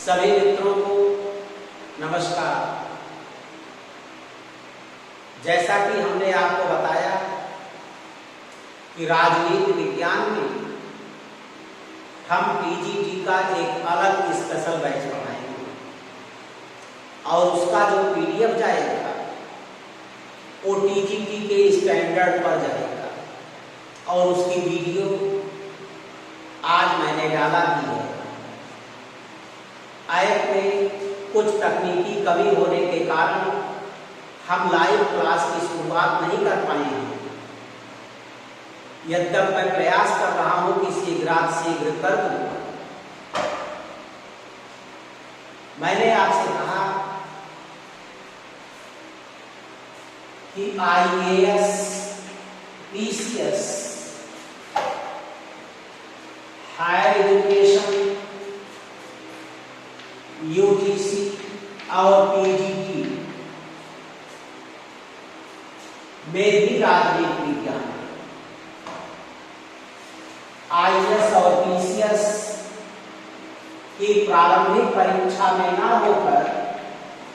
सभी मित्रों को नमस्कार। जैसा कि हमने आपको बताया कि राजनीति विज्ञान में हम टीजीटी का एक अलग स्पेशल बैच पढ़ाएंगे और उसका जो पीडीएफ जाएगा वो टीजीटी के स्टैंडर्ड पर जाएगा और उसकी वीडियो आज मैंने डाला भी है। ऐप में कुछ तकनीकी कमी होने के कारण हम लाइव क्लास की शुरुआत नहीं कर पाए हैं। यद्यपि मैं प्रयास कर रहा हूं कि शीघ्र कर दूं। मैंने आपसे कहा कि IAS, PCS, higher education, UGC और PGT में भी राजनीति विज्ञान, IAS और PCS की प्रारंभिक परीक्षा में ना होकर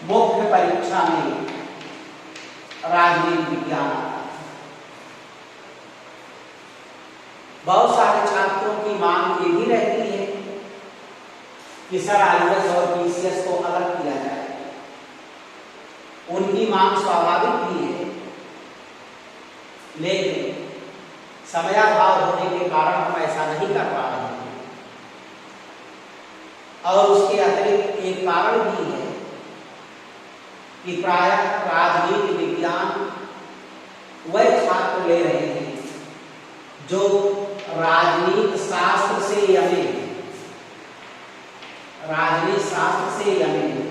मुख्य परीक्षा में राजनीति विज्ञान आता है। बहुत सारे छात्रों की मांग ये भी रहती है कि सर IAS और PCS को अलग किया जाए। उनकी मांग स्वाभाविक भी है, लेकिन समयाभाव होने के कारण हम ऐसा नहीं कर पा रहे हैं। और उसके अतिरिक्त एक कारण भी है कि प्रायः राजनीति विज्ञान वह छात्र ले रहे हैं जो राजनीति शास्त्र से यमे हैं, राजनीति शास्त्र से यमे हैं।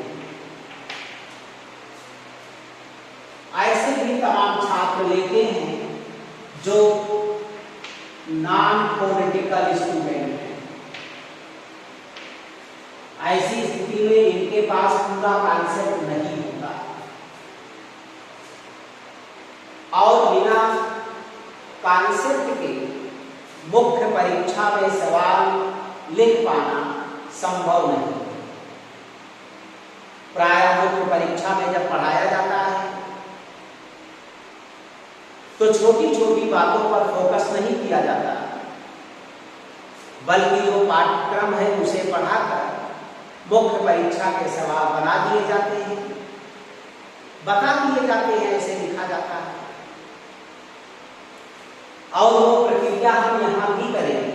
ऐसे भी तमाम छात्र लेते हैं जो नॉन पॉलिटिकल स्टूडेंट हैं। ऐसी स्थिति में इनके पास पूरा कॉन्सेप्ट नहीं होता और बिना कॉन्सेप्ट के मुख्य परीक्षा में सवाल लिख पाना संभव नहीं। प्रायः मुख्य परीक्षा में जब पढ़ाया जाता है तो छोटी छोटी बातों पर फोकस नहीं किया जाता, बल्कि जो पाठ्यक्रम है उसे पढ़ाकर मुख्य परीक्षा के सवाल बना दिए जाते हैं, बता दिए जाते हैं, ऐसे लिखा जाता है। और वो प्रक्रिया हम यहां भी करेंगे।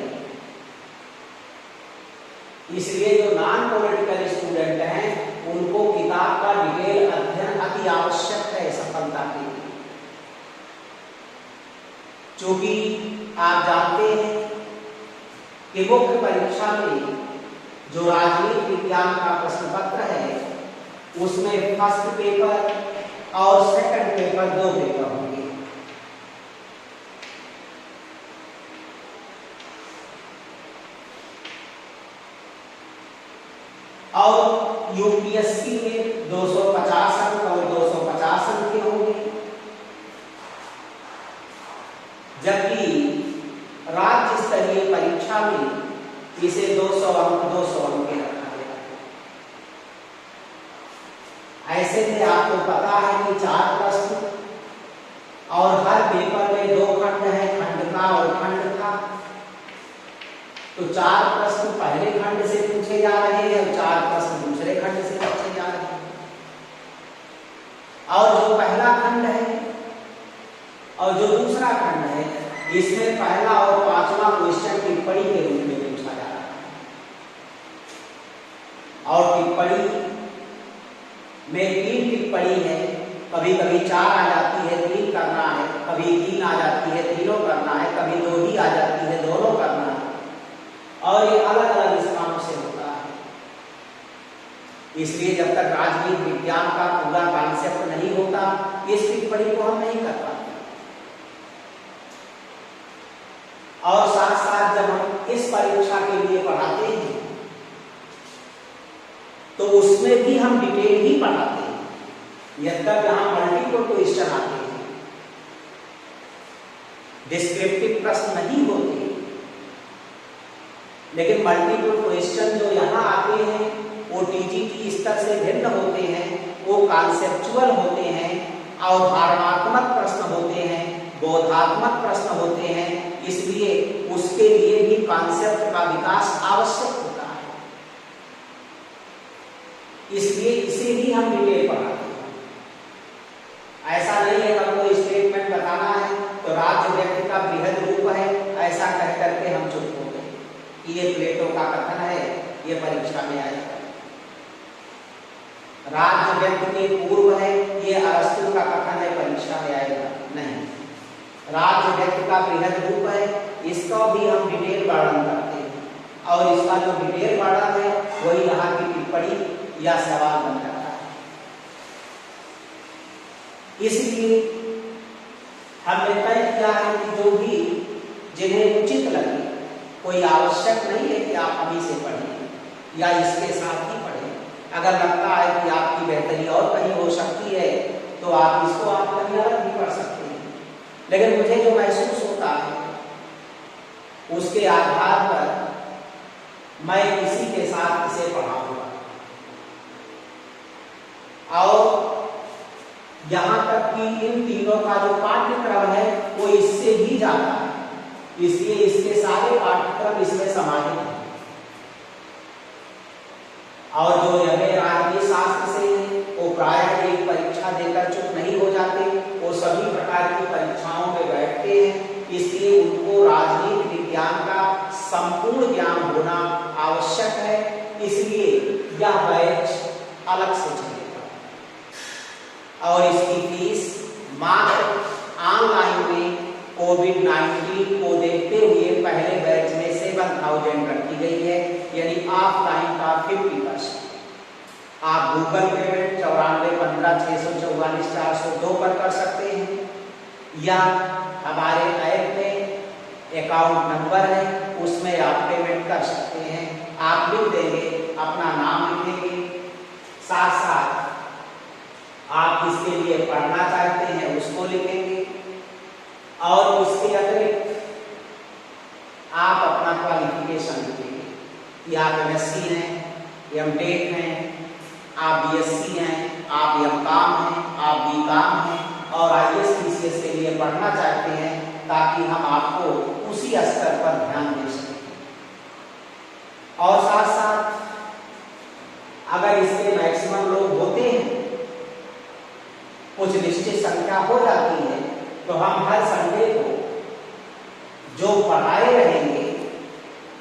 इसलिए जो नॉन पॉलिटिकल स्टूडेंट हैं उनको किताब का डिटेल अध्ययन अति आवश्यक है सफलता के लिए। क्योंकि आप जानते हैं कि मुख्य परीक्षा में जो राजनीति विज्ञान का प्रश्न पत्र है उसमें फर्स्ट पेपर और सेकंड पेपर 2 पेपर होंगे। और यूपीएससी में 250 अंक और 250 अंक के होंगे, जबकि राज्य स्तरीय परीक्षा में इसे 200 अंक के रखा गया। ऐसे में आपको पता है कि 4 प्रश्न और हर पेपर में 2 खंड है, खंड का और खंड का। तो 4 प्रश्न पहले खंड से पूछे जा रहे हैं और 4 प्रश्न दूसरे खंड से पूछे जा रहे हैं। और जो पहला खंड है और जो दूसरा खंड है इसमें पहला और 5वां क्वेश्चन टिप्पणी के रूप में पूछा जा रहा है। और टिप्पणी में 3 टिप्पणी है, कभी कभी 4 आ जाती है, 3 करना है, कभी 3 आ जाती है, तीनों करना है, कभी 2 ही आ जाती है, दोनों करना है। और ये अलग अलग स्थानों से होता है। इसलिए जब तक राजनीति विज्ञान का पूरा कॉन्सेप्ट नहीं होता इस टिप्पणी को हम नहीं कर पाते। और साथ साथ जब हम इस परीक्षा के लिए पढ़ाते हैं तो उसमें भी हम डिटेल ही पढ़ाते हैं। यद्यपि यहाँ मल्टीपल क्वेश्चन आते हैं, डिस्क्रिप्टिव प्रश्न नहीं होते, लेकिन मल्टीपल क्वेश्चन जो यहाँ आते हैं वो कॉन्सेप्चुअल होते हैं, अवधारणात्मक प्रश्न होते हैं, बोधात्मक प्रश्न होते हैं, इसलिए उसके लिए भी कॉन्सेप्ट का विकास आवश्यक होता है। इसलिए इसे भी हम डिटेल पढ़ाते हैं। ऐसा नहीं है कि हमको स्टेटमेंट बताना है तो राज्य व्यक्ति का बृहद रूप है, ऐसा कह करके हम चुप हो गए कि ये प्लेटो का कथन है, ये परीक्षा में आएगा। राज्य व्यक्ति के पूर्व है, ये अरस्तु का कथन है, परीक्षा में आएगा नहीं। राज्य व्यक्ति का बृहद रूप है, इसका भी हम डिटेल वर्णन करते हैं और इसका जो डिटेल वर्णन है वही यहाँ की टिप्पणी या सवाल बन जाता है। इसलिए हमने तय किया है कि जो भी जिन्हें उचित लगे, कोई आवश्यक नहीं है कि आप अभी से पढ़ें या इसके साथ ही पढ़ें। अगर लगता है कि आपकी बेहतरी और कहीं हो सकती है तो आप इसको आप कहीं अलग भी पढ़ सकते हैं, लेकिन मुझे जो महसूस होता है उसके आधार पर मैं किसी के साथ इसे पढ़ाऊंगा। और यहाँ तक कि इन तीनों का जो पाठ्यक्रम है वो इससे भी ज्यादा है, इसलिए इसके सारे पाठ्यक्रम इसमें समाहित हैं। और जो यह राजनीति शास्त्र से वो प्रायः एक परीक्षा देकर चुप नहीं हो जाते, वो सभी प्रकार की परीक्षाओं में बैठते हैं, इसलिए उनको राजनीति विज्ञान का संपूर्ण ज्ञान होना आवश्यक है। इसलिए यह बैच अलग से चलेगा और इसकी फीस मात्र ऑनलाइन में कोविड-19 को देखते हुए पहले बैच में 7,000 रखी गई है, यानी ऑफलाइन का 50%। आप गूगल पेमेंट 9415644402 पर कर सकते हैं या हमारे ऐप में अकाउंट नंबर है उसमें आप पेमेंट कर सकते हैं। आप लिख देंगे, अपना नाम लिखेंगे, साथ साथ आप किसके लिए पढ़ना चाहते हैं उसको लिखेंगे और उसके अतिरिक्त आप अपना क्वालिफिकेशन लिखेंगे कि आप एमएससी हैं, एमटेक हैं, आप बीएससी हैं, आप एमकॉम हैं, आप बीकॉम हैं और आईएएस पीसीएस के लिए पढ़ना चाहते हैं, ताकि हम आपको उसी स्तर पर ध्यान दे सकें। और साथ साथ अगर इसके मैक्सिमम लोग होते हैं, कुछ निश्चित संख्या हो जाती है, तो हम हर संडे को जो पढ़ाए रहेंगे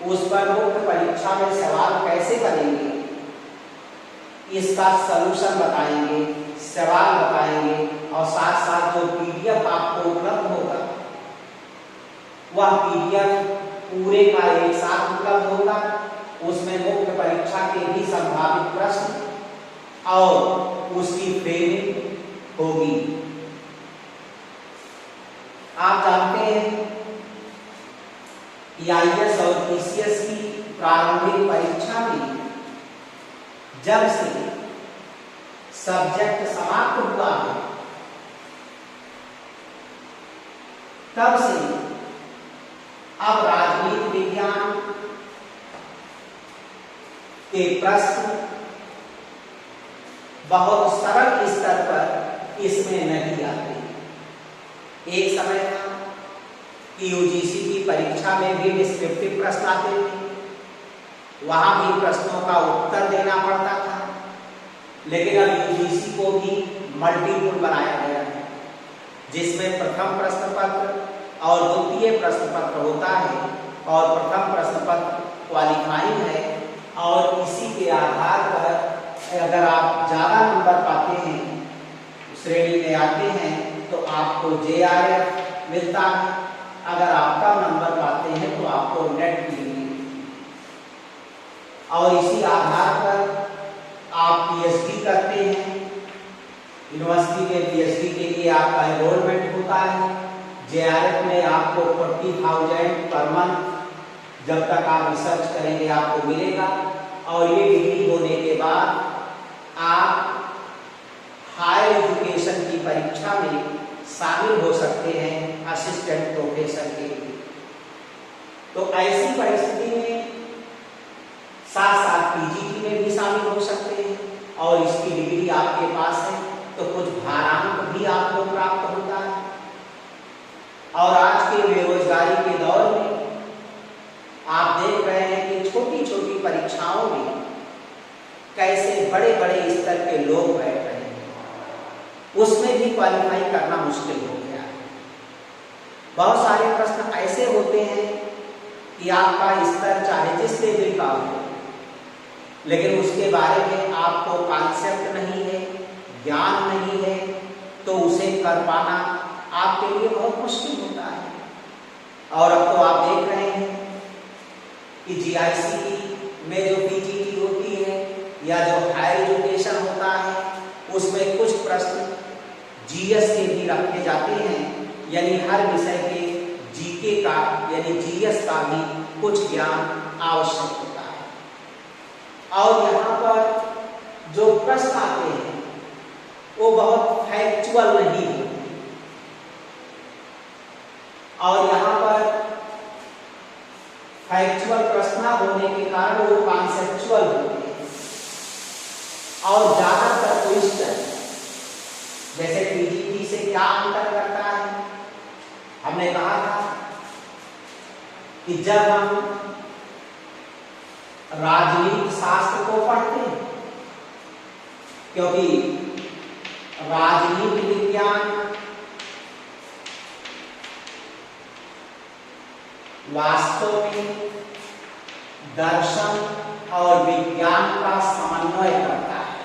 उस पर मुख्य परीक्षा में सवाल कैसे करेंगे इसका सलूशन बताएंगे, सवाल बताएंगे और साथ साथ जो पीडीएफ आपको उपलब्ध होगा वह पीडीएफ पूरे का एक साथ उपलब्ध होगा। उसमें मुख्य परीक्षा के भी संभावित प्रश्न और उसकी फ्रेमिंग होगी। आप जानते हैं कि आईएएस और पीसीएस की प्रारंभिक परीक्षा में जब से सब्जेक्ट समाप्त हुआ है तब से अब राजनीति विज्ञान के प्रश्न बहुत सरल स्तर पर इसमें नहीं आते। एक समय था कि यूजीसी की परीक्षा में भी डिस्क्रिप्टिव प्रश्न आते थे, वहां भी प्रश्नों का उत्तर देना पड़ता था, लेकिन अब यूजीसी को भी मल्टीपुल बनाया गया है, जिसमें प्रथम प्रश्न पत्र और द्वितीय प्रश्न पत्र होता है और प्रथम प्रश्न पत्र क्वालिफाइंग है और इसी के आधार पर अगर आप ज़्यादा नंबर पाते हैं, श्रेणी में आते हैं, तो आपको जेआरएफ मिलता है। अगर आप कम नंबर पाते हैं तो आपको नेट मिलेगी और इसी आधार पर आप पीएचडी करते हैं। यूनिवर्सिटी में पीएचडी के लिए आपका एनरोलमेंट होता है। जेआरएफ में आपको 40,000 पर मंथ जब तक आप रिसर्च करेंगे आपको मिलेगा और ये डिग्री होने के बाद आप हायर एजुकेशन की परीक्षा में शामिल हो सकते हैं असिस्टेंट प्रोफेसर के लिए। तो ऐसी परिस्थिति में साथ साथ पीजीटी में भी शामिल हो सकते हैं और इसकी डिग्री आपके पास है तो कुछ भारांक भी आपको प्राप्त होता है। और आज के बेरोजगारी के दौर में आप देख रहे हैं कि छोटी छोटी परीक्षाओं में कैसे बड़े बड़े स्तर के लोग बैठ रहे हैं, उसमें भी क्वालिफाई करना मुश्किल हो गया है। बहुत सारे प्रश्न ऐसे होते हैं कि आपका स्तर चाहे जिस लेवल का हो, लेकिन उसके बारे में आपको कॉन्सेप्ट नहीं है, ज्ञान नहीं है, तो उसे कर पाना आपके लिए बहुत मुश्किल होता है। और अब तो आप देख रहे हैं कि जीआईसी में जो पीजीटी होती है या जो हायर एजुकेशन होता है, उसमें कुछ प्रश्न जीएस के भी रखे जाते हैं, यानी हर विषय के जीके का यानी जीएस का भी कुछ ज्ञान आवश्यक होता है। और यहाँ पर जो प्रश्न आते हैं वो बहुत फैक्चुअल नहीं होते, और यहाँ पर फैक्चुअल प्रश्न होने के कारण वो कॉन्सेप्चुअल होते हैं। और ज्यादातर क्वेश्चन जैसे पीजीटी से क्या अंतर करता है, हमने कहा था कि जब हम राजनीति शास्त्र को पढ़ते हैं, क्योंकि राजनीति विज्ञान वास्तव में दर्शन और विज्ञान का समन्वय करता है।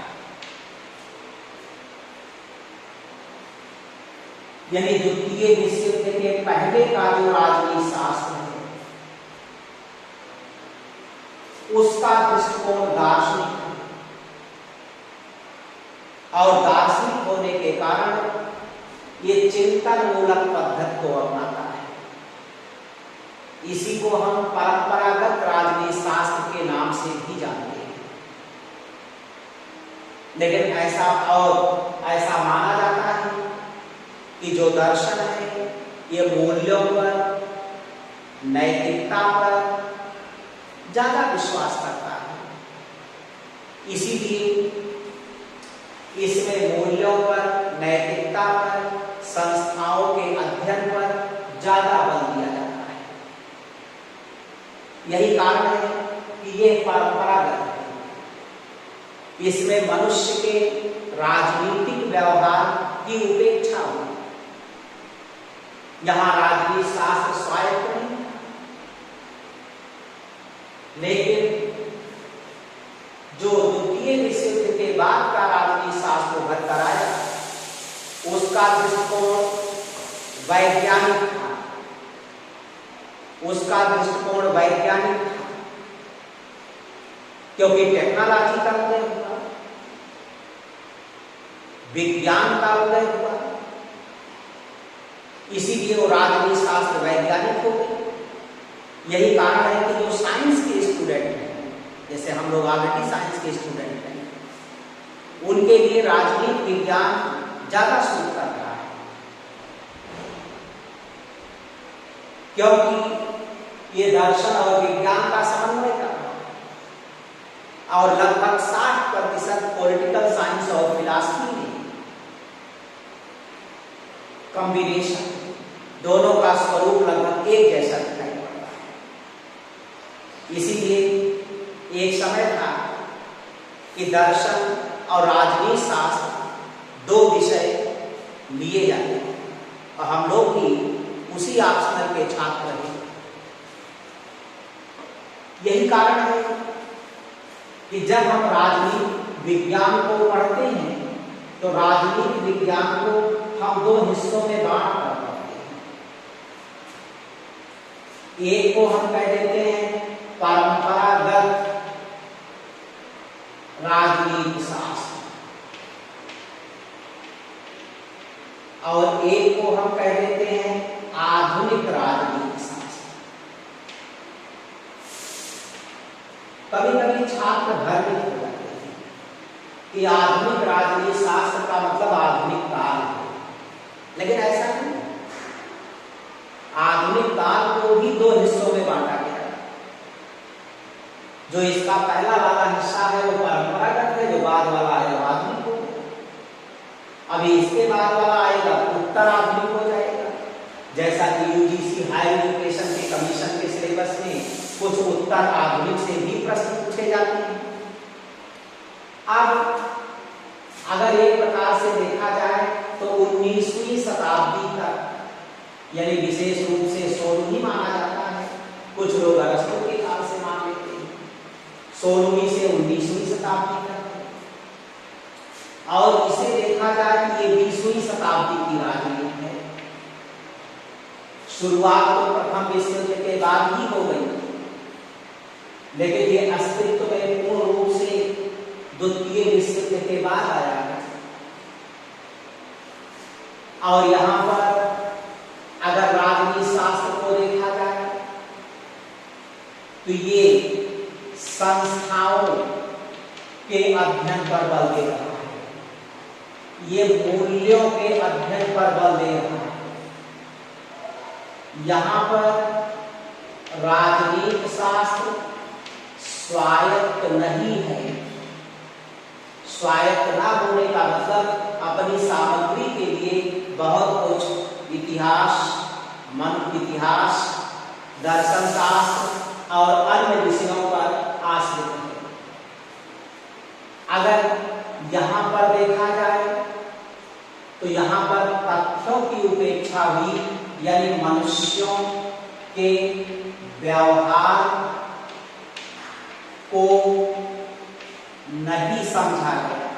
यानी द्वितीय विश्व युद्ध के पहले का जो राजनीति शास्त्र है, उसका दृष्टिकोण दार्शनिक है, और दार्शनिक होने के कारण ये चिंतन मूलक पद्धति को अपनाता है। इसी को हम परंपरागत राजनीति शास्त्र के नाम से भी जानते हैं। लेकिन ऐसा माना जाता है कि जो दर्शन है ये मूल्यों पर, नैतिकता पर ज्यादा विश्वास करता है। इसीलिए इसमें मूल्यों पर, नैतिकता पर, संस्थाओं के अध्ययन पर ज्यादा बल दिया जाता है। यही कारण है कि ये परंपरागत है। इसमें मनुष्य के राजनीतिक व्यवहार की उपेक्षा हो। यहाँ राजनीति शास्त्र स्वायत्त नहीं, लेकिन जो द्वितीय विश्व युद्ध के बाद का राजनीति शास्त्र उभर कर आया, उसका दृष्टिकोण वैज्ञानिक था। उसका दृष्टिकोण वैज्ञानिक था, क्योंकि टेक्नोलॉजी का उदय हुआ, विज्ञान का उदय हुआ, इसीलिए वो राजनीति शास्त्र वैज्ञानिक हो गए। यही कारण है कि जो साइंस के स्टूडेंट हैं, जैसे हम लोग ऑलरेडी साइंस के स्टूडेंट हैं, उनके लिए राजनीति विज्ञान ज्यादा सूट कर रहा है, क्योंकि ये दर्शन और विज्ञान का समन्वय कर रहा है। और लगभग 60% पॉलिटिकल साइंस और फिलॉसफी में कॉम्बिनेशन, दोनों का स्वरूप लगभग एक जैसा दिखाई पड़ता है। इसीलिए एक समय था कि दर्शन और राजनीति शास्त्र दो विषय लिए जाते हैं, और हम लोग भी उसी ऑप्शनल के छात्र हैं। यही कारण है कि जब हम राजनीति विज्ञान को पढ़ते हैं, तो राजनीति विज्ञान को हम दो हिस्सों में बांट कर पढ़ते हैं। एक को हम कह देते हैं परंपरागत राजनीति शास्त्र, और एक को हम कह देते हैं आधुनिक राजनीति शास्त्र। कभी कभी छात्र भ्रमित हो जाते हैं कि आधुनिक राजनीति शास्त्र का मतलब आधुनिक काल है, लेकिन ऐसा नहीं। आधुनिक काल को भी दो हिस्सों में बांटा गया है। जो इसका पहला वाला हिस्सा है वो परंपरागत है, जो बाद वाला है वो आधुनिक हो। उत्तर आधुनिक से भी प्रश्न पूछे जाते हैं। अब अगर एक प्रकार से देखा जाए तो 19वीं शताब्दी तक यानी विशेष रूप से 16वीं माना जाता है, कुछ लोग अरस्तु के काल से मान लेते हैं, 16वीं से 19वीं शताब्दी तक, और इसे देखा जाए कि ये 20वीं शताब्दी की राजनीति है। शुरुआत तो प्रथम विश्व युद्ध के बाद ही हो गई, लेकिन ये अस्तित्व में पूर्ण रूप से द्वितीय विश्व युद्ध के बाद आया है। और यहां पर अगर राजनीति शास्त्र को देखा जाए तो ये संस्थाओं के अध्ययन पर बल दे रहा है, ये मूल्यों के अध्ययन पर बल दे रहा है। यहां पर राजनीति शास्त्र स्वायत्त नहीं है। स्वायत्त ना होने का मतलब अपनी सामग्री के लिए बहुत कुछ इतिहास, इतिहास, दर्शन शास्त्र और अन्य विषयों पर आश्रित है। अगर यहां पर देखा जाए तो यहां पर तथ्यों की उपेक्षा हुई, यानी मनुष्यों के व्यवहार को नहीं समझा गया।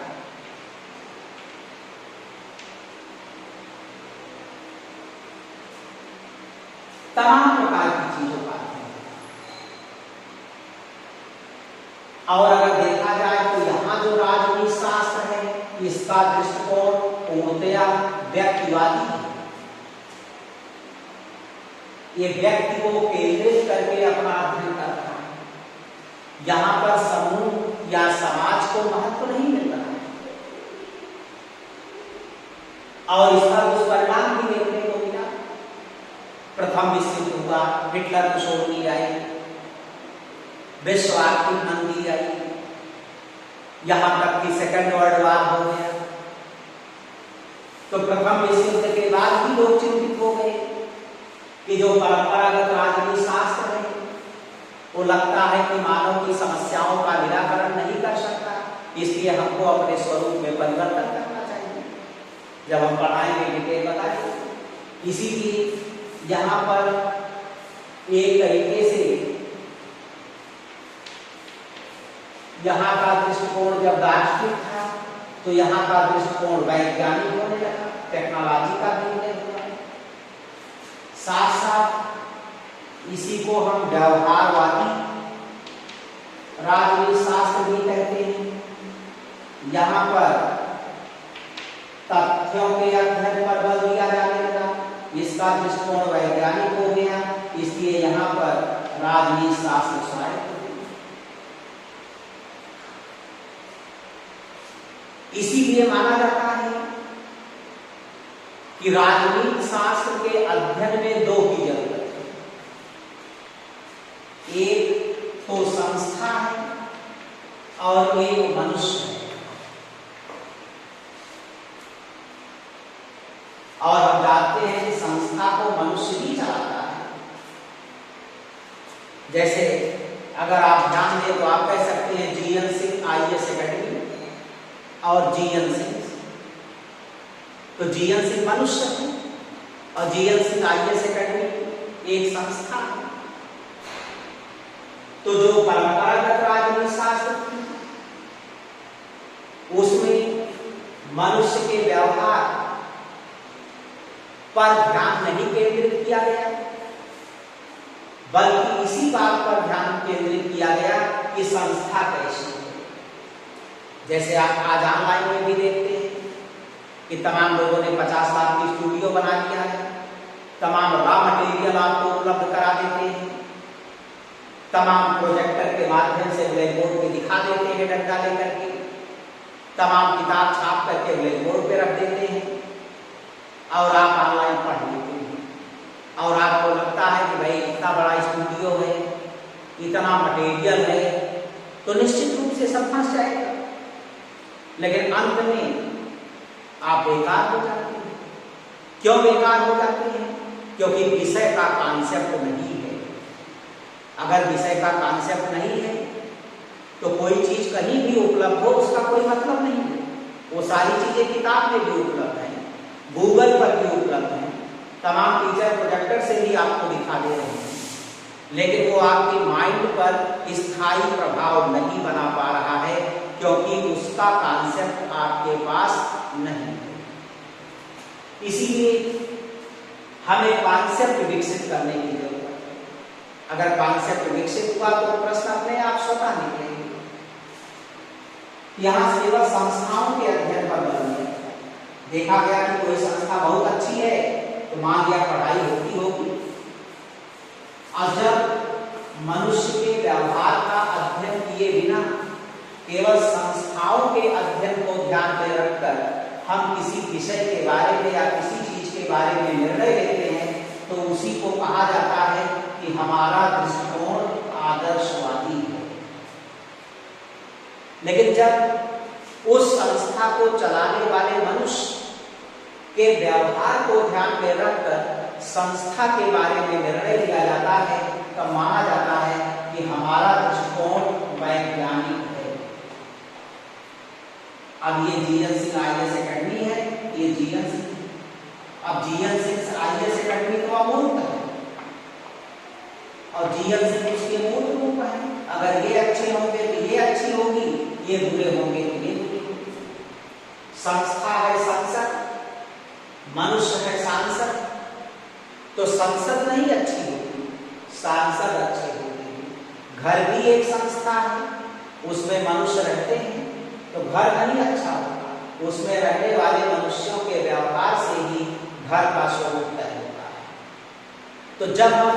तमाम प्रकार की चीजों का और अगर देखा जाए तो यहां जो राजनीति शास्त्र है इसका दृष्टिकोण पूर्णतया व्यक्तिवादी है। ये व्यक्ति को केंद्रित करके अपना अध्ययन करता है। यहां पर समूह या समाज को महत्व नहीं मिल रहा है और इसका दुष्परिणाम भी देखने को मिला। प्रथम विश्व युद्ध हुआ, हिटलर मुसोलिनी आई, विश्व आर्थिक मंदी आई, यहां तक कि सेकंड वर्ल्ड वॉर हो गया। तो प्रथम विश्व युद्ध के बाद भी लोग चिंतित हो गए कि जो परंपरागत राजनीति शास्त्र है वो लगता है कि मानव की समस्याओं का निराकरण नहीं कर सकता, इसलिए हमको अपने स्वरूप में परिवर्तन करना चाहिए। जब हम पढ़ाएंगे डिटेल बताएंगे। इसीलिए यहाँ पर एक तरीके से यहाँ का दृष्टिकोण जब दार्शनिक था तो यहाँ का दृष्टिकोण वैज्ञानिक होने लगा, टेक्नोलॉजी का निर्णय हुआ। साथ साथ इसी को हम व्यवहारवादी राजनीति शास्त्र भी कहते हैं। यहाँ पर तथ्यों के अध्ययन पर बल दिया जाने लगा, इसका दृष्टिकोण वैज्ञानिक हो गया, इसलिए यहाँ पर राजनीति शास्त्र स्वायत्त। इसीलिए माना जाता है कि राजनीति शास्त्र के अध्ययन में दो की जरूरत है, एक तो संस्था है और एक मनुष्य है। और हम जानते हैं कि संस्था को मनुष्य ही चलाता है। जैसे अगर आप ध्यान दें तो आप कह सकते हैं जीएन सिंह आईएएस अकेडमी और जीएन सिंह, तो जीएन सिंह मनुष्य है और जीएन सिंह आईएएस अकेडमी एक संस्था है। तो जो परंपरागत राजनीति शास्त्र थी उसमें मनुष्य के व्यवहार पर ध्यान नहीं केंद्रित किया गया, बल्कि इसी बात पर ध्यान केंद्रित किया गया कि संस्था कैसी है। जैसे आप आज ऑनलाइन में भी देखते हैं कि तमाम लोगों ने 50 लाख की स्टूडियो बना दिया है, तमाम रॉ मटेरियल आपको उपलब्ध करा देते हैं, तमाम प्रोजेक्टर के माध्यम से ब्लैक बोर्ड पे दिखा देते हैं डंडा लेकर के, तमाम किताब छाप करके ब्लैक बोर्ड पे रख देते हैं और आप ऑनलाइन पढ़ लेते हैं। और आपको लगता है कि भाई इतना बड़ा स्टूडियो है, इतना मटेरियल है, तो निश्चित रूप से सब फंस जाएगा। लेकिन अंत में आप बेकार हो जाते हैं। क्यों बेकार हो जाते हैं? क्योंकि विषय का कॉन्सेप्ट नहीं है। अगर विषय का कॉन्सेप्ट नहीं है तो कोई चीज कहीं भी उपलब्ध हो उसका कोई मतलब नहीं है। वो सारी चीजें किताब में भी उपलब्ध है, गूगल पर भी उपलब्ध है, तमाम टीचर प्रोजेक्टर से भी आपको दिखा दे रहे हैं, लेकिन वो आपके माइंड पर स्थायी प्रभाव नहीं बना पा रहा है क्योंकि उसका कॉन्सेप्ट आपके पास नहीं है। इसीलिए हमें कॉन्सेप्ट विकसित करने की जरूरत है। अगर कॉन्सेप्ट विकसित हुआ तो प्रश्न अपने आप स्वतः निकलेंगे। यहाँ केवल संस्थाओं के अध्ययन पर बल दिया, देखा गया कि कोई संस्था बहुत अच्छी है तो मान लिया पढ़ाई होती होगी। और जब मनुष्य के व्यवहार का अध्ययन किए बिना केवल संस्थाओं के अध्ययन को ध्यान में रखकर हम किसी विषय के बारे में या किसी चीज के बारे में निर्णय लेते हैं तो उसी को कहा जाता है कि हमारा दृष्टिकोण आदर्शवादी है। लेकिन जब उस संस्था को चलाने वाले मनुष्य के व्यवहार को ध्यान में रखकर संस्था के बारे में निर्णय लिया जाता है तब माना जाता है कि हमारा दृष्टिकोण वैज्ञानिक है। अब ये जीएन सिंह आईएएस अकेडमी है, ये जीएन सिंह, अब जीएन सिंह आईएएस अकेडमी तो अमूर्त है और जीएन सिंह उसके मूर्त रूप है। अगर ये अच्छे होंगे तो ये अच्छी होगी, ये बुरे होंगे तो ये बुरे होंगे। संस्था है संसद, मनुष्य है सांसद, तो संसद नहीं अच्छी होगी, सांसद अच्छे होंगे। घर भी एक संस्था है, उसमें मनुष्य रहते हैं तो घर नहीं अच्छा होगा, उसमें रहने वाले मनुष्यों के व्यवहार से ही घर का स्वरूप तय होता है। तो जब हम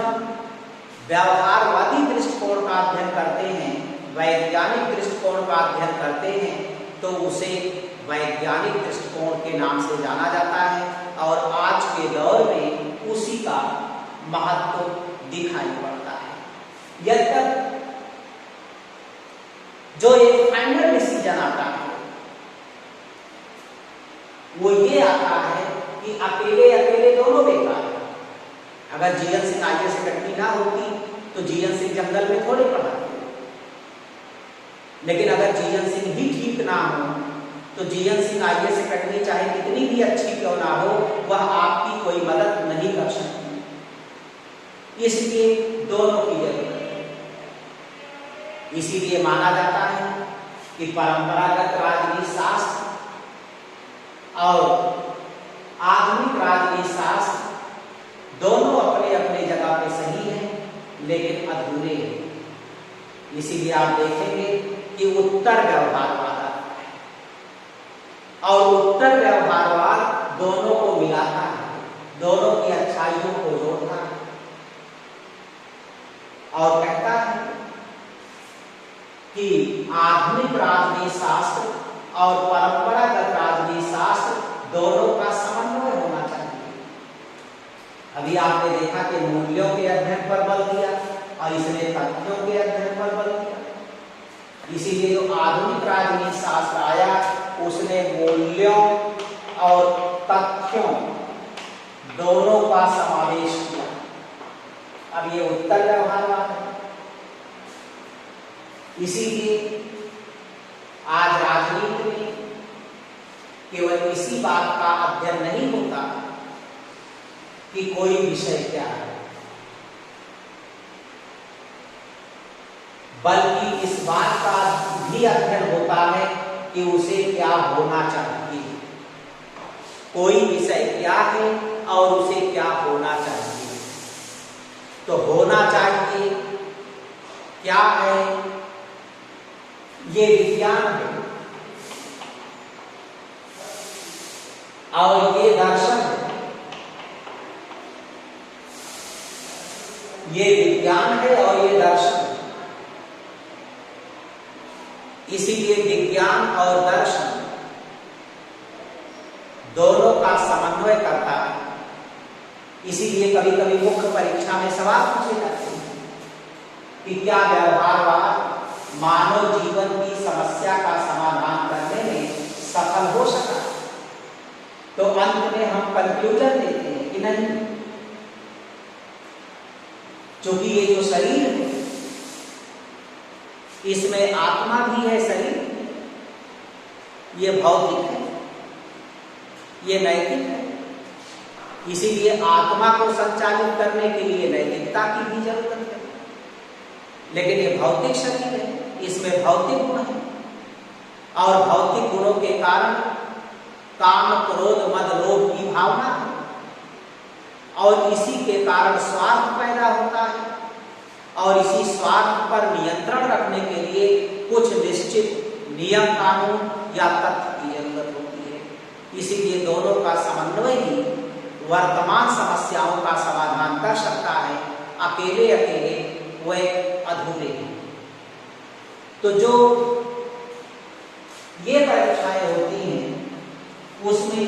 व्यवहारवादी दृष्टिकोण का अध्ययन करते हैं, वैज्ञानिक दृष्टिकोण का अध्ययन करते हैं तो उसे वैज्ञानिक दृष्टिकोण के नाम से जाना जाता है और आज के दौर में उसी का महत्व दिखाई पड़ता है। यद तक जो एक फाइनल डिसीजन आता है वो ये आता है कि अकेले अकेले दोनों बेकार है। अगर जीएन सिंह आईएएस अकेडमी ना होती तो जीएन सिंह जंगल में थोड़े पढ़ाते, लेकिन अगर जीएन सिंह ही ठीक ना हो तो जीएन सिंह आईएएस अकेडमी चाहे कितनी भी अच्छी क्यों ना हो वह आपकी कोई मदद नहीं कर सकती। इसलिए दोनों की जरूरत है। इसीलिए माना जाता है कि परंपरागत राजनीति शास्त्र और आधुनिक राजनीति शास्त्र दोनों अपने अपने जगह पे सही हैं लेकिन अधूरे हैं। इसीलिए आप देखेंगे कि उत्तर व्यवहारवाद और उत्तर व्यवहारवाद दोनों को मिलाता है, दोनों की अच्छाइयों को जोड़ता है और कहता है कि आधुनिक राजनीति शास्त्र और परंपरागत राजनीति शास्त्र दोनों का समन्वय होना चाहिए। अभी आपने देखा कि मूल्यों के अध्ययन पर बल दिया और इसने तथ्यों के अध्ययन पर बल दिया। इसीलिए जो आधुनिक राजनीति शास्त्र आया उसने मूल्यों और तथ्यों दोनों का समावेश किया। अब ये उत्तर व्यवहारवाद है। इसीलिए आज राजनीति में केवल इसी बात का अध्ययन नहीं होता कि कोई विषय क्या है, बल्कि इस बात का भी अध्ययन होता है कि उसे क्या होना चाहिए। कोई विषय क्या है और उसे क्या होना चाहिए। तो होना चाहिए क्या है, ये विज्ञान है और ये दर्शन है। ये विज्ञान है और ये दर्शन है। इसीलिए विज्ञान और दर्शन दोनों का समन्वय करता है। इसीलिए कभी कभी मुख्य परीक्षा में सवाल पूछे जाते हैं कि क्या व्यवहारवाद मानव जीवन की समस्या का समाधान करने में सफल हो सका। तो अंत में हम कंक्लूजन देते हैं कि नहीं, क्योंकि ये जो शरीर है इसमें आत्मा भी है, शरीर, ये भौतिक है, ये नैतिक है। इसीलिए आत्मा को संचालित करने के लिए नैतिकता की भी जरूरत है। लेकिन ये भौतिक शरीर है, इसमें भौतिक गुण है और भौतिक गुणों के कारण काम, क्रोध, मद, लोभ की भावना है और इसी के कारण स्वार्थ पैदा होता है और इसी स्वार्थ पर नियंत्रण रखने के लिए कुछ निश्चित नियम, कानून या तथ्य की जरूरत होती है। इसीलिए दोनों का समन्वय ही वर्तमान समस्याओं का समाधान कर सकता है। अकेले अकेले वह अधूरे हैं। तो जो ये परीक्षाएं होती हैं उसमें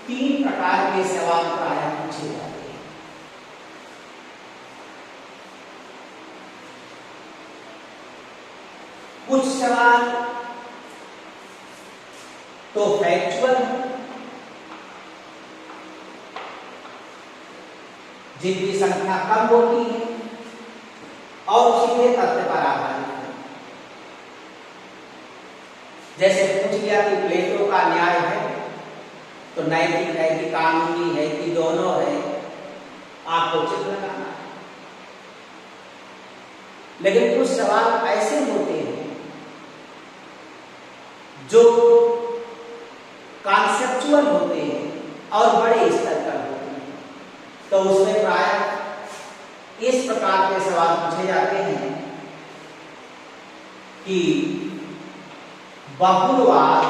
3 प्रकार के सवाल प्रायः पूछे जाते हैं। कुछ सवाल तो फैक्चुअल है, जिनकी संख्या कम होती है और सीधे तथ्य पर आधारित है। जैसे पूछ लिया कि प्लेटो का न्याय है तो नैतिक है कि कानूनी है कि दोनों है, आपको चित्र लगाना है। लेकिन कुछ सवाल ऐसे होते हैं जो कॉन्सेप्चुअल होते हैं और बड़े स्तर पर होते हैं। तो उसमें प्रायः इस प्रकार के सवाल पूछे जाते हैं कि बहुलवाद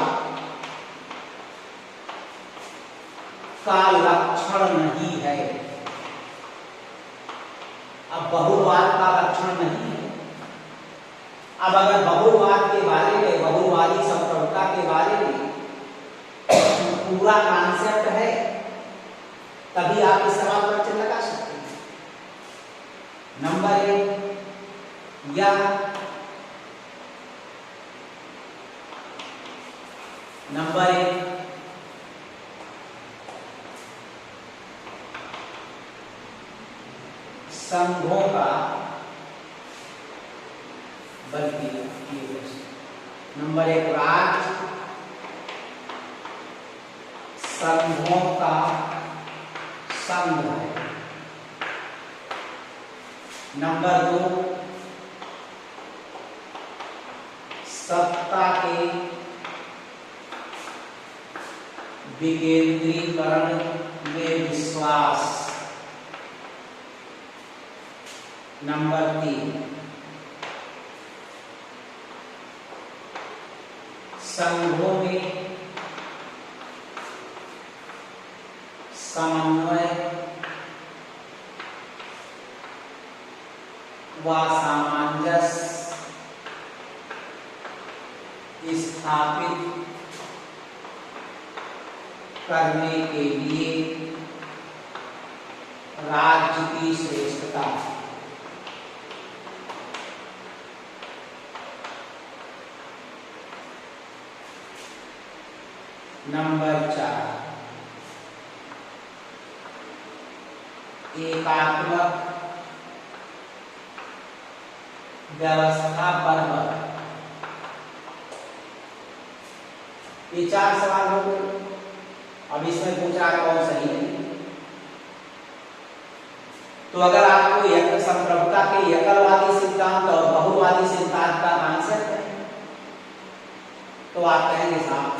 का लक्षण नहीं है। अब बहुलवाद का लक्षण नहीं है। अब अगर बहुलवाद के बारे में, बहुलवादी संप्रभुता के बारे में पूरा कॉन्सेप्ट है तभी आप इस सवाल पर चिन्ह लगा सकते हैं। नंबर 1, या नंबर 1, संघों का, बल्कि नंबर 1 राज्य संघों का संघ है। नंबर 2, सत्ता के विकेंद्रीकरण में विश्वास। नंबर 3, संघों में समन्वय व सामंजस्य स्थापित करने के लिए राज्य की श्रेष्ठता। नंबर 4, एकात्मक व्यवस्था पर। ये 4 सवाल हो गए। अब इसमें पूछा कौन सही है। तो अगर आपको संप्रभुता के एकलवादी सिद्धांत और बहुवादी सिद्धांत का आंसर है तो आप कहेंगे साहब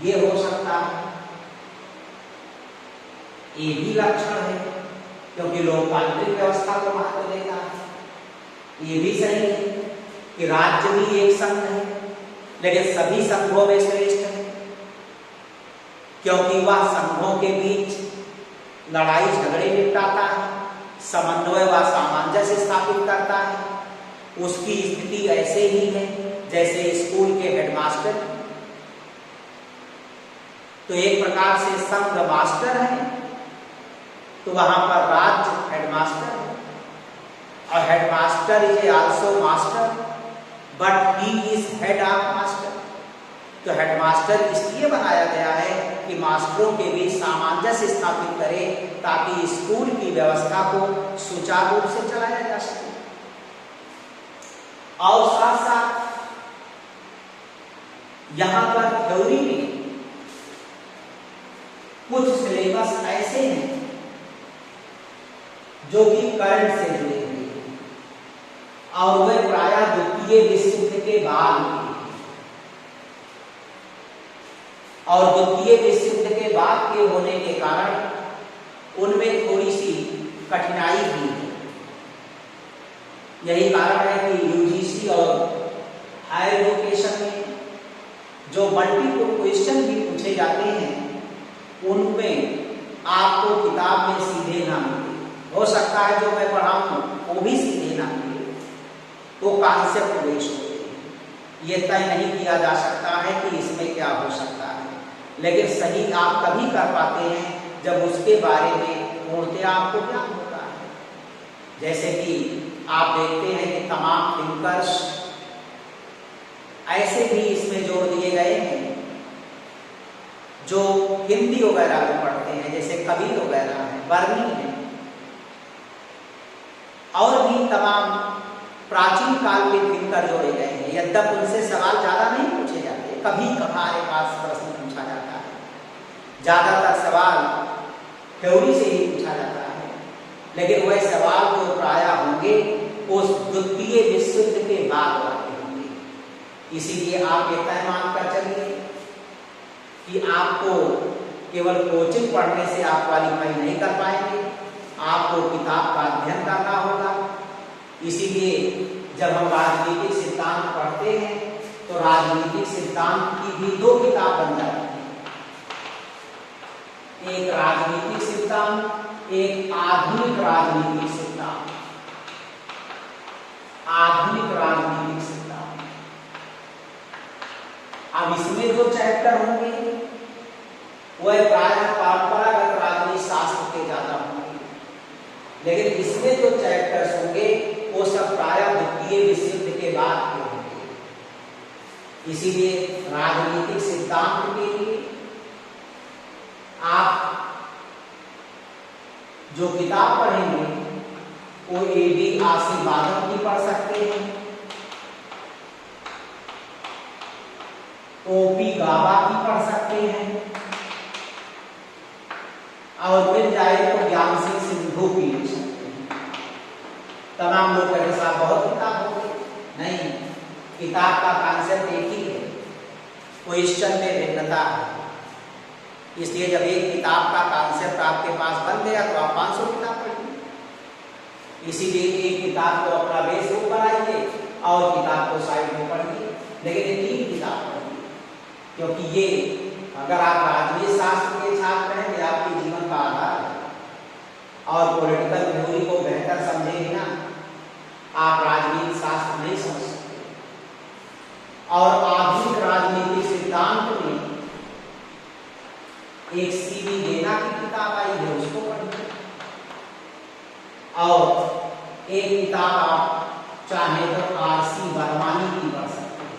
ये हो सकता है, ये भी लक्षण है क्योंकि लोकतांत्रिक व्यवस्था को महत्व देता है। ये भी सही है कि राज्य भी एक संघ है लेकिन सभी संघों में श्रेष्ठ है क्योंकि वह संघों के बीच लड़ाई झगड़े निपटाता है, समन्वय व सामंजस्य स्थापित करता है। उसकी स्थिति ऐसे ही है जैसे स्कूल के हेडमास्टर। तो एक प्रकार से संघ मास्टर है तो वहां पर राज्य हेडमास्टर है और headmaster is also master but he is head of master. तो हेडमास्टर इसलिए बनाया गया है कि मास्टरों के बीच सामंजस्य स्थापित करे ताकि स्कूल की व्यवस्था को सुचारू रूप से चलाया जा सके। और साथ साथ यहां पर थ्योरी में कुछ सिलेबस ऐसे हैं जो कि करंट से जुड़े हुए हैं और वे प्रायः द्वितीय विश्व युद्ध के बाद के, और द्वितीय विश्व युद्ध के बाद के होने के कारण उनमें थोड़ी सी कठिनाई भी है। यही कारण है कि यूजीसी और हायर एजुकेशन में जो मल्टीपल क्वेश्चन भी पूछे जाते हैं उनमें आपको किताब में सीधे ना मिले। हो सकता है जो मैं पढ़ाऊं वो भी सीधे ना मिले, वो कॉन्सेप्ट बेस्ड होते हैं। ये तय नहीं किया जा सकता है कि इसमें क्या हो सकता है, लेकिन सही आप तभी कर पाते हैं जब उसके बारे में पूर्णतः आपको ज्ञान होता है। जैसे कि आप देखते हैं कि तमाम थिंकर्स ऐसे भी इसमें जोड़ दिए गए हैं जो हिंदी वगैरह में पढ़ते हैं, जैसे कबीर वगैरह है, बर्नी है, और भी तमाम प्राचीन काल के थिंकर जोड़े गए हैं। यद्यप उनसे सवाल ज्यादा नहीं पूछे जाते, कभी कभार एक आध प्रश्न पूछा जाता है, ज्यादातर सवाल थ्योरी से ही पूछा जाता है, लेकिन वह सवाल जो प्रायः होंगे उस द्वितीय विश्व युद्ध के बाद वाले होंगे। इसीलिए आप ये तय मानकर चलिए कि आपको केवल कोचिंग पढ़ने से आप क्वालिफाई नहीं कर पाएंगे, आपको किताब का अध्ययन करना होगा। इसीलिए जब हम राजनीतिक सिद्धांत पढ़ते हैं तो राजनीतिक सिद्धांत की भी दो किताब बन जाती है, एक राजनीतिक सिद्धांत, एक आधुनिक राजनीतिक सिद्धांत। आधुनिक राजनीतिक सिद्धांत, अब इसमें जो चैप्टर होंगे वह प्रायः परंपरागत राजनीति शास्त्र के ज्यादा होंगे, लेकिन इसमें जो चैप्टर्स होंगे वो सब प्रायः द्वितीय विश्व युद्ध के बाद के होंगे। इसीलिए राजनीतिक सिद्धांत के लिए आप जो किताब पढ़ेंगे वो एडी आशीर्वादन की पढ़ सकते हैं, ओपी गाबा की पढ़ सकते हैं, और फिर जाए तो ज्ञान सिंह सिंधु की लिख सकते हैं। तमाम लोग कहेंगे साहब बहुत किताब हो गई, नहीं, किताब का कॉन्सेप्ट एक ही है, क्वेश्चन में भिन्नता है। इसलिए जब एक किताब का कॉन्सेप्ट आपके पास बन गया तो आप 500 किताब पढ़िए। इसीलिए एक किताब को अपना बेस बुक बनाइए और किताब को साइड में पढ़िए, लेकिन ये 3 किताब पढ़िए, क्योंकि ये अगर आप राजनीति शास्त्र के छात्र हैं तो आपके जीवन का आधार है, और पॉलिटिकल थ्योरी को बेहतर समझेंगे ना, आप राजनीति शास्त्र नहीं समझ सकते। और आधुनिक राजनीतिक सिद्धांत में एक सीवी देना की किताब आई है, उसको पढ़िए, और एक किताब आप चाहे तो आरसी वर्मानी की पढ़ सकते हैं।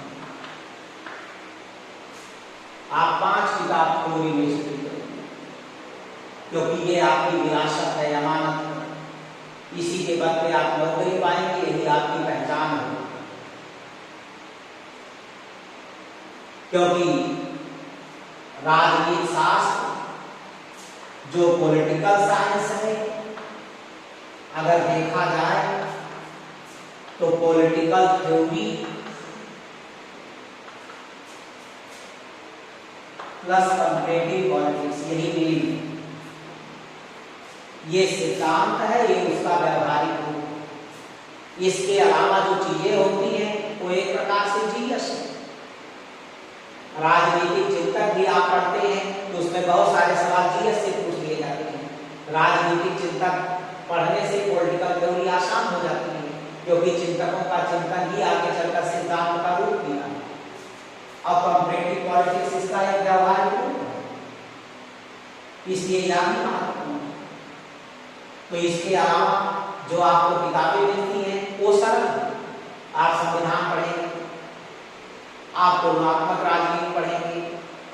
आप 5 किताब थ्योरी में से करेंगे, क्योंकि ये आपकी विरासत है, अमानत है। इसी के बदले आप नौकरी पाएंगे, यही आपकी पहचान है। क्योंकि राजनीति शास्त्र जो पॉलिटिकल साइंस है, अगर देखा जाए तो political theory plus comparative politics, यही मेन ये सिद्धांत है, ये उसका व्यवहारिक रूप। इसके अलावा जो चीजें होती हैं वो एक प्रकार से जीएस है। राजनीतिक चिंतक भी आप पढ़ते हैं तो उसमें बहुत सारे सवाल जीएस से पूछ लिए जाते हैं। राजनीतिक चिंतक पढ़ने से पॉलिटिकल थ्योरी आसान हो जाती है, क्योंकि चिंतकों का चिंतन ही आगे चलकर सिद्धांत का रूप दिया है। अब कंपैरेटिव पॉलिटिक्स इसका एक व्यवहारिक रूप है, इसलिए यह भी महत्वपूर्ण है। तो इसके अलावा जो आपको किताबें मिलती हैं वो सरल है। आप संविधान पढ़ेंगे, आप तुलनात्मक राजनीति पढ़ेंगे,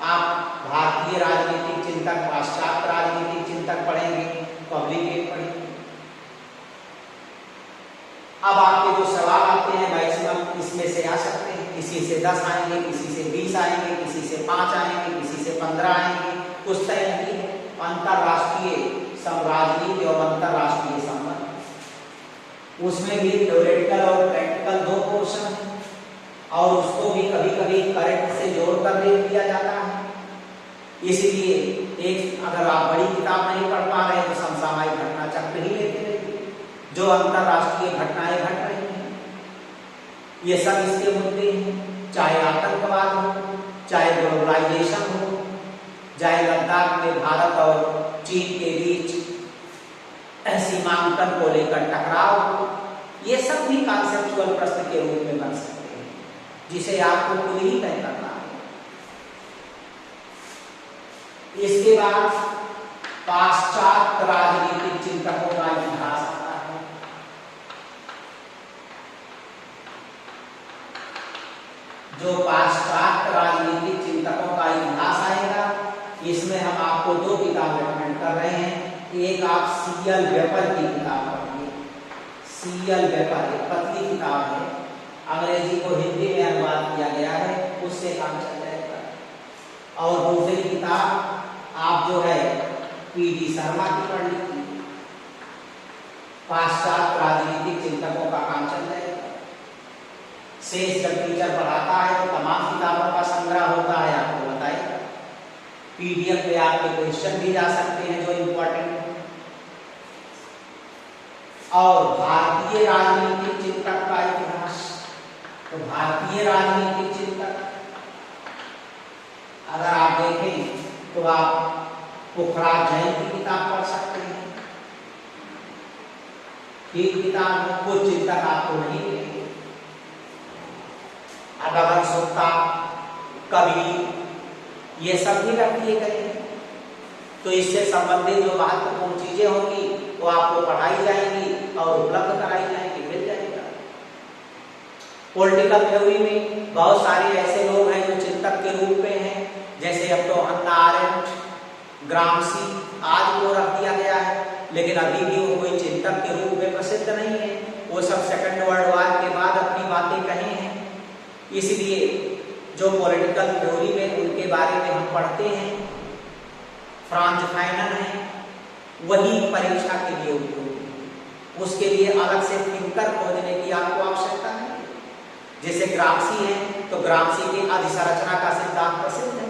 आप भारतीय राजनीतिक चिंतक, पाश्चात्य राजनीतिक चिंतक पढ़ेंगे, पब्लिक पढ़ेंगे। अब आपके जो सवाल आते हैं मैक्सिमम किसी से 10 आएंगे, किसी से 20 आएंगे, किसी से 5 आएंगे, किसी से 15 आएंगे। कुछ तय नहीं है। अंतरराष्ट्रीय राजनीति और अंतरराष्ट्रीय संबंध, उसमें भी थ्योरेटिकल और प्रैक्टिकल 2 पोर्शन है और उसको भी कभी कभी करंट से जोड़कर दे दिया जाता है। इसलिए एक अगर आप बड़ी किताब नहीं पढ़ पा रहे तो समसामयिक घटना चक्र ही लेते रहिए, जो अंतरराष्ट्रीय घटनाएं घट रही हैं ये सब इसके मुद्दे हैं। चाहे आतंकवाद हो, चाहे ग्लोबलाइजेशन हो, चाहे लद्दाख में भारत और चीन के बीच सीमांकन को लेकर टकराव हो, ये सब भी कॉन्सेप्चुअल प्रश्न के रूप में बन सकते हैं जिसे आपको खुद ही तय करना है। इसके बाद पाश्चात्य राजनीतिक चिंतकों का इतिहास आता है। जो पाश्चात्य राजनीतिक चिंतकों का इतिहास आएगा, इसमें हम आपको 2 किताब रेकमेंड कर रहे हैं। एक आप सीएल वेपर की किताब पढ़िए। सीएल वेपर एक पतली किताब है, अंग्रेजी को हिंदी में अनुवाद किया गया है, उससे काम चल जाएगा। और दूसरी किताब आप जो है पीडी शर्मा की पढ़ लीजिए, पाश्चात्य राजनीतिक चिंतकों का काम चल जाएगा। शेष जब टीचर पढ़ाता है तो तमाम किताबों का संग्रह होता है, आपको बताएगा। पीडीएफ पे आपके क्वेश्चन भी जा सकते हैं जो इम्पोर्टेंट है। और भारतीय राजनीतिक चिंतक का इतिहास, तो भारतीय राजनीतिक चिंतक अगर आप देखें तो आप पुखराज जैन की किताब पढ़ सकते हैं। ठीक किताब है, कुछ चिंतक आपको नहीं मिलेंगे। अगमन सुक्ता, कबीर, ये सब भी रख दिए गए हैं। तो इससे संबंधित जो महत्वपूर्ण चीजें होंगी वो आपको पढ़ाई जाएंगी और उपलब्ध कराई जाएंगी, मिल जाएगा। पॉलिटिकल थ्योरी में बहुत सारे ऐसे लोग हैं जो चिंतक के रूप में हैं, जैसे अब तो हन्ना आरेंट, ग्रामसी आदि को रख दिया गया है, लेकिन अभी भी वो कोई चिंतक के रूप में प्रसिद्ध नहीं है। वो सब सेकंड वर्ल्ड वॉर के बाद अपनी बातें कही हैं। इसलिए जो पॉलिटिकल थ्योरी में उनके बारे में हम पढ़ते हैं, फ्रांज फाइनन है, वही परीक्षा के लिए उपयोगी है। उसके लिए अलग से थिंकर खोजने की आपको आवश्यकता नहीं। जैसे ग्रामसी है तो ग्रामसी के अधिसंरचना का सिद्धांत प्रसिद्ध है।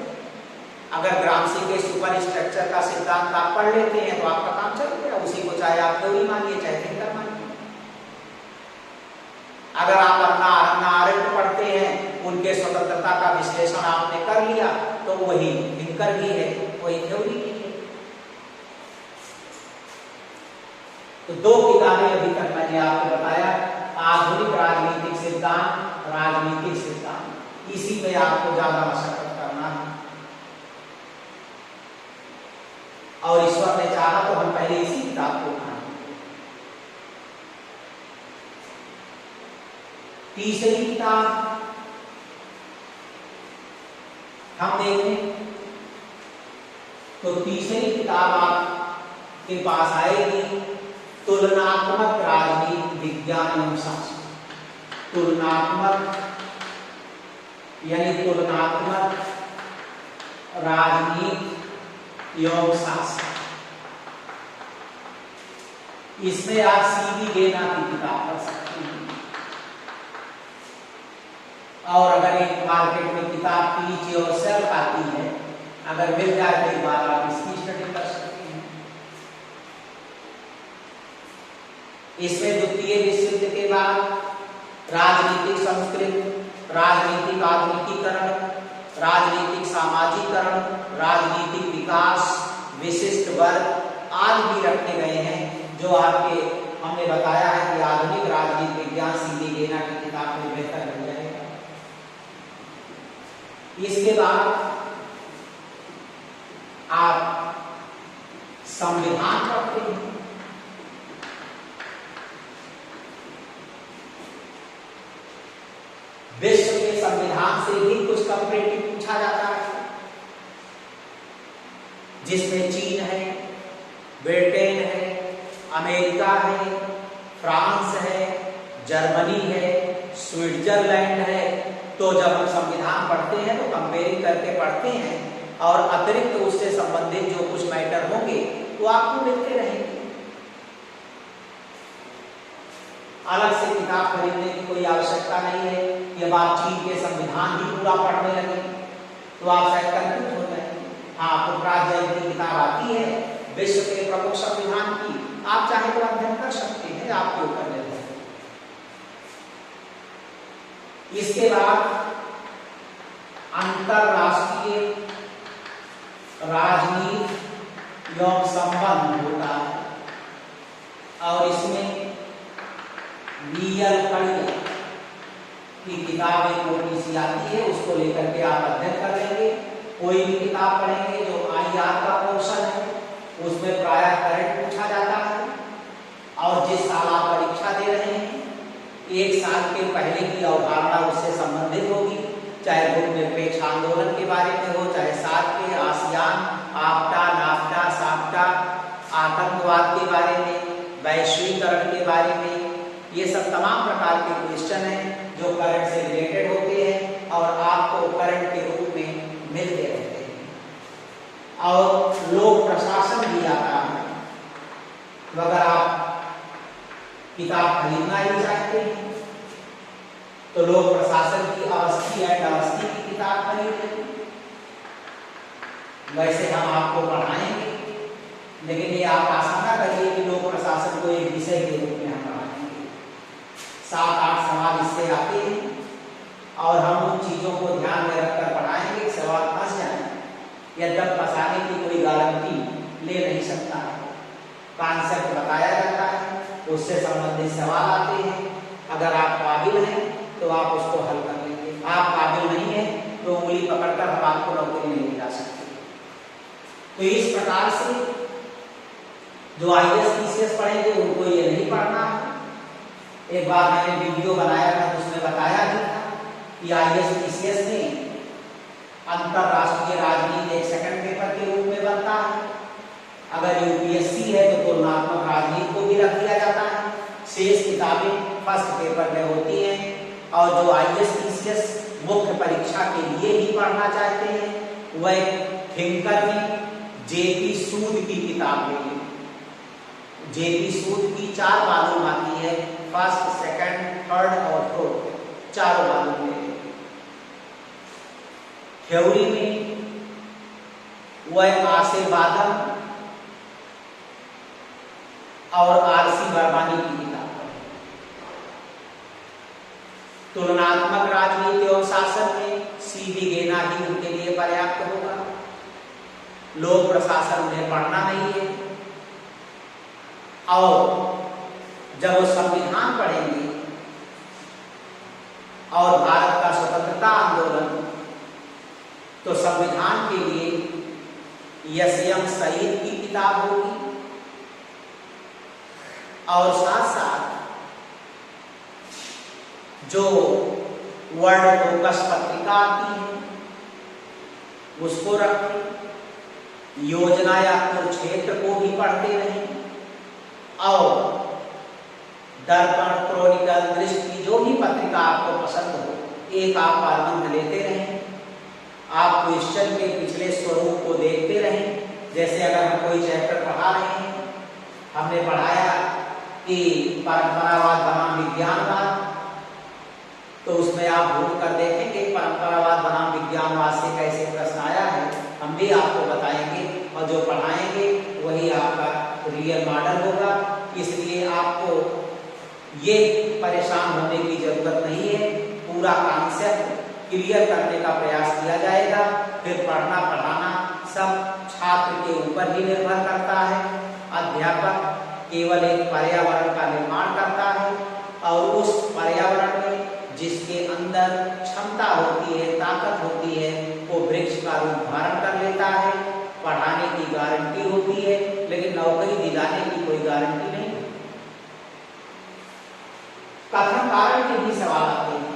अगर ग्रामसी के सुपर स्ट्रक्चर का सिद्धांत आप पढ़ लेते हैं तो आपका काम चल गया। उसी को चाहे आप थ्योरी मानिए चाहे थिंकर मानिए। अगर आप हन्ना आरेंट पढ़ते हैं, उनके स्वतंत्रता का विश्लेषण आपने कर लिया तो वही थिंकर भी है, वही थ्योरी भी है। तो 2 किताबें अभी तक मैंने आपको बताया, आधुनिक राजनीतिक सिद्धांत, राजनीतिक सिद्धांत, इसी पे आपको ज्यादा मशक्कत करना है। और ईश्वर ने चाहा तो हम पहले इसी किताब को पढ़ेंगे। तीसरी किताब हम देखें तो तीसरी किताब आपके पास आएगी तुलनात्मक राजनीति विज्ञान एवं शास्त्र। तुलनात्मक यानी तुलनात्मक राजनीति एवं शास्त्र। इसमें आप सीवी गेना की किताब पढ़ सकते हैं। और अगर एक मार्केट में किताब टीच योरसेल्फ आती है, अगर मिल जाए तो एक बार आप इसकी स्टडी कर सकते हैं। इसमें द्वितीय विश्व युद्ध के बाद राजनीतिक संस्कृति, राजनीतिक आधुनिकीकरण, राजनीतिक सामाजिकरण, राजनीतिक विकास, विशिष्ट वर्ग आदि भी रखे गए हैं, जो आपके हमने बताया है कि आधुनिक राजनीति विज्ञान सीवी गेना की किताब में बेहतर मिल जाएगा। इसके बाद आप संविधान पढ़ते हैं। विश्व के संविधान से भी कुछ कंपैरेटिव पूछा जाता है, जिसमें चीन है, ब्रिटेन है, अमेरिका है, फ्रांस है, जर्मनी है, स्विट्जरलैंड है, तो जब हम संविधान पढ़ते हैं तो कंपेयरिंग करके पढ़ते हैं और अतिरिक्त उससे संबंधित जो कुछ मैटर होंगे वो आपको मिलते रहेंगे। अलग से किताब खरीदने की कोई आवश्यकता नहीं है कि अब आप चीन के संविधान ही पूरा पढ़ने लगे तो आप शायद कंफ्यूज हो जाएंगे। हाँ, पुखराज जैन की किताब आती है विश्व के प्रमुख संविधान की, आप चाहे तो अध्ययन कर सकते हैं, आपके ऊपर निर्भर है। इसके बाद अंतरराष्ट्रीय राजनीति एवं संबंध होता है और इसमें बीएल कड़िया की किताब एक मोटी सी आती है, उसको लेकर के आप अध्ययन कर लेंगे। कोई भी किताब पढ़ेंगे जो आईआर का पोर्शन है उसमें प्रायः करंट पूछा जाता है और जिस साल आप परीक्षा दे रहे हैं एक साल के पहले की अवधारणा उससे संबंधित होगी, चाहे गुटनिरपेक्ष आंदोलन के बारे में हो, चाहे साथ के आसियान, आफ्टा, नाफ्टा, साफ्टा, आतंकवाद के बारे में, वैश्वीकरण के बारे में, ये सब तमाम प्रकार के क्वेश्चन हैं जो करंट से रिलेटेड होते हैं और आपको करंट के रूप में मिलते रहते हैं। और लोक प्रशासन भी आता है, तो अगर आप किताब खरीदना ही चाहते हैं तो लोक प्रशासन की अवस्थी एंड अवस्थी की किताब खरीद लें। वैसे हम आपको पढ़ाएंगे लेकिन ये आप आशा ना करिए कि लोक प्रशासन को एक विषय के रूप में हम पढ़ाएंगे। 7-8 सवाल इससे आते हैं और हम उन चीजों को ध्यान में रखकर पढ़ाएंगे। सवाल फंस जाए यद्यप फंसाने की कोई गारंटी ले नहीं सकता है। कॉन्सेप्ट बताया जाता है, उससे संबंधित सवाल आते हैं, अगर आप काबिल हैं तो आप उसको हल कर लेंगे, आप काबिल नहीं हैं तो उंगली पकड़कर हम आपको नौकरी नहीं दिला सकते। तो इस प्रकार से जो आईएएस पीसीएस पढ़ेंगे उनको ये नहीं पढ़ना है। एक बार मैंने वीडियो बनाया था तो उसमें बताया भी था कि आईएएस पीसीएस में अंतरराष्ट्रीय राजनीति एक सेकंड पेपर के रूप में बनता है। अगर यूपीएससी है तो तुलनात्मक राजनीति को भी रख दिया जाता है। शेष किताबें फर्स्ट पेपर में होती हैं और जो आईएएस पीसीएस मुख्य परीक्षा के लिए ही पढ़ना चाहते हैं वह थिंकर में जेपी सूद की किताब लेंगे। जेपी सूद की 4 वॉल्यूम आती है, फर्स्ट, सेकंड, थर्ड और फोर्थ, 4 वॉल्यूम लेंगे। थ्योरी में वह आशीर्वादम और आरसी बर्बानी की किताब। तुलनात्मक राजनीति और शासन में सीधी गेना ही उनके लिए पर्याप्त होगा। लोक प्रशासन उन्हें पढ़ना नहीं है और जब वो संविधान पढ़ेंगे और भारत का स्वतंत्रता आंदोलन तो संविधान के लिए एसएम सईद की किताब होगी और साथ साथ जो वर्ल्ड फोकस पत्रिका आती है उसको रखें। योजना या कुरुक्षेत्र को भी पढ़ते रहें और दर्पण, क्रॉनिकल, दृष्टि, जो भी पत्रिका आपको पसंद हो एक आप आनंद लेते रहें। आप क्वेश्चन के पिछले स्वरूप को देखते रहें। जैसे अगर हम कोई चैप्टर पढ़ा रहे हैं, हमने पढ़ाया कि परंपरावाद बनाम विज्ञानवाद, तो उसमें आप ढूंढ कर देखेंगे परंपरावाद बनाम विज्ञानवाद से कैसे प्रश्न आया है, हम भी आपको बताएंगे और जो पढ़ाएंगे वही आपका रियल मॉडल होगा। इसलिए आपको ये परेशान होने की जरूरत नहीं है। पूरा कॉन्सेप्ट क्लियर करने का प्रयास किया जाएगा। फिर पढ़ना पढ़ाना सब छात्र के ऊपर ही निर्भर करता है। अध्यापक केवल एक पर्यावरण का निर्माण करता है और उस पर्यावरण में जिसके अंदर क्षमता होती है, ताकत होती है, वो वृक्ष का रूप धारण कर लेता है। पढ़ाने की गारंटी होती है लेकिन नौकरी दिलाने की कोई गारंटी नहीं। कथन कारण के भी सवाल आते हैं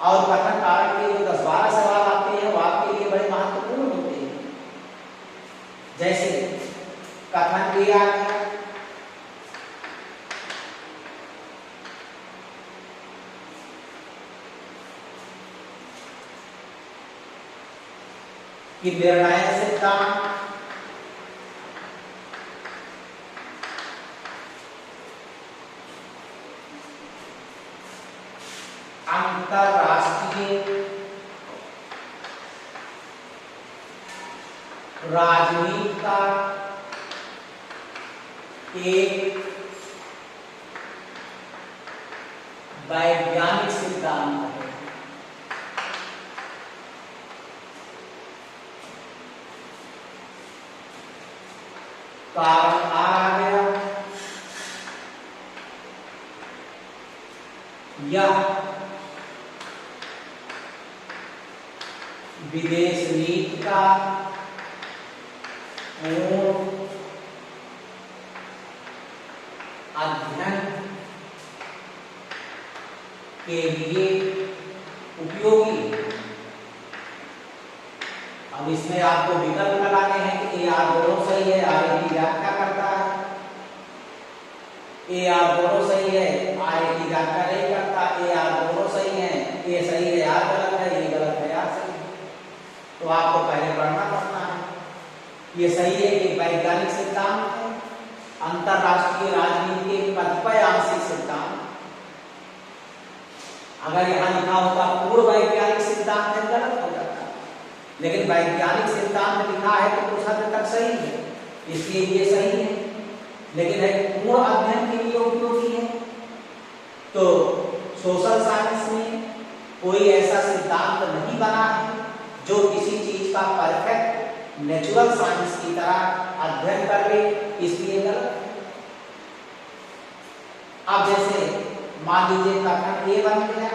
और कथन कारण के जो 10-12 सवाल आते हैं वो आपके लिए बड़े महत्वपूर्ण होते हैं। जैसे कथन क्रिया है, कि निर्णय सिद्धांत, अंतरराष्ट्रीय राजनीति का एक वैज्ञानिक सिद्धांत है। कारण आ गया, यह विदेश नीति का अध्ययन के लिए उपयोगी है। अब इसमें आपको विकल्प लगाने हैं कि ए आर दोनों सही है, आर की व्याख्या करता है, ए आर दोनों सही है, आर की व्याख्या नहीं करता, ए आर दोनों सही है, ए सही है, आर गलत है, ये गलत है, आर सही है। तो आपको पहले पढ़ना पड़ता है। ये सही है कि वैज्ञानिक सिद्धांत है, अंतरराष्ट्रीय राजनीति के कतिपय आंशिक सिद्धांत। अगर यहां लिखा होता पूर्ण वैज्ञानिक सिद्धांत है, गलत हो जाता, लेकिन वैज्ञानिक सिद्धांत लिखा है तो कुछ हद तक सही है, इसलिए ये सही है। लेकिन पूर्ण अध्ययन के लिए उपयोगी है। तो सोशल साइंस में कोई ऐसा सिद्धांत नहीं बना है जो किसी चीज का परफेक्ट नेचुरल साइंस की तरह अध्ययन कर ले, इसलिए गलत है। अब जैसे मान लीजिए कथन ए बन गया,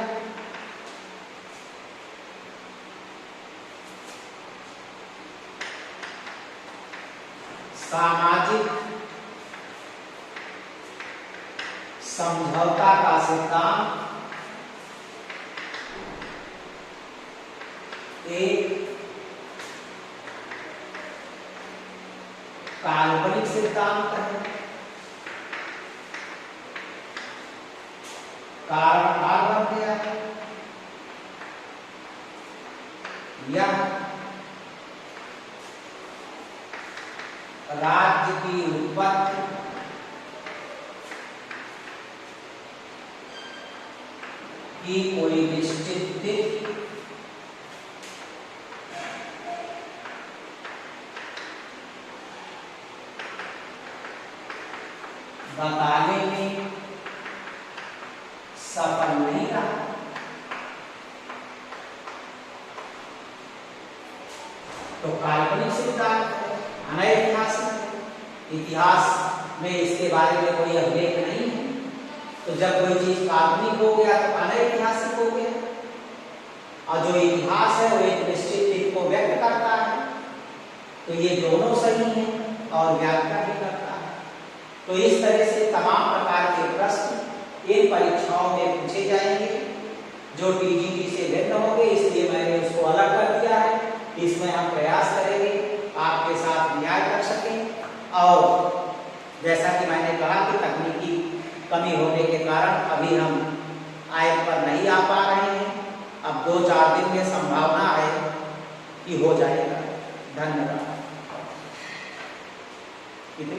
सामाजिक समझौता का सिद्धांत एक काल्पनिक सिद्धांत है। कारण आ बन गया, यह राज्य की उत्पत्ति की कोई निश्चित तिथि बताने में सफल नहीं रहा। तो काल्पनिक सिद्धांत है, अनैतिहासिक। इतिहास में इसके बारे में कोई अभिलेख नहीं है, तो जब कोई चीज काल्पनिक हो गया तो अनैतिहासिक हो गया। और जो इतिहास है वो एक निश्चित तिथि को व्यक्त करता है, तो ये दोनों सही है और व्याख्या भी करता है। तो इस तरह से तमाम प्रकार के प्रश्न इन परीक्षाओं में पूछे जाएंगे जो टीजीटी से भिन्न होंगे, इसलिए मैंने उसको अलग कर दिया है। इसमें हम प्रयास करेंगे आपके साथ न्याय कर सकें। और जैसा कि मैंने कहा कि तकनीकी कमी होने के कारण अभी हम आयत पर नहीं आ पा रहे हैं। अब 2-4 दिन में संभावना है कि हो जाएगा। धन्यवाद।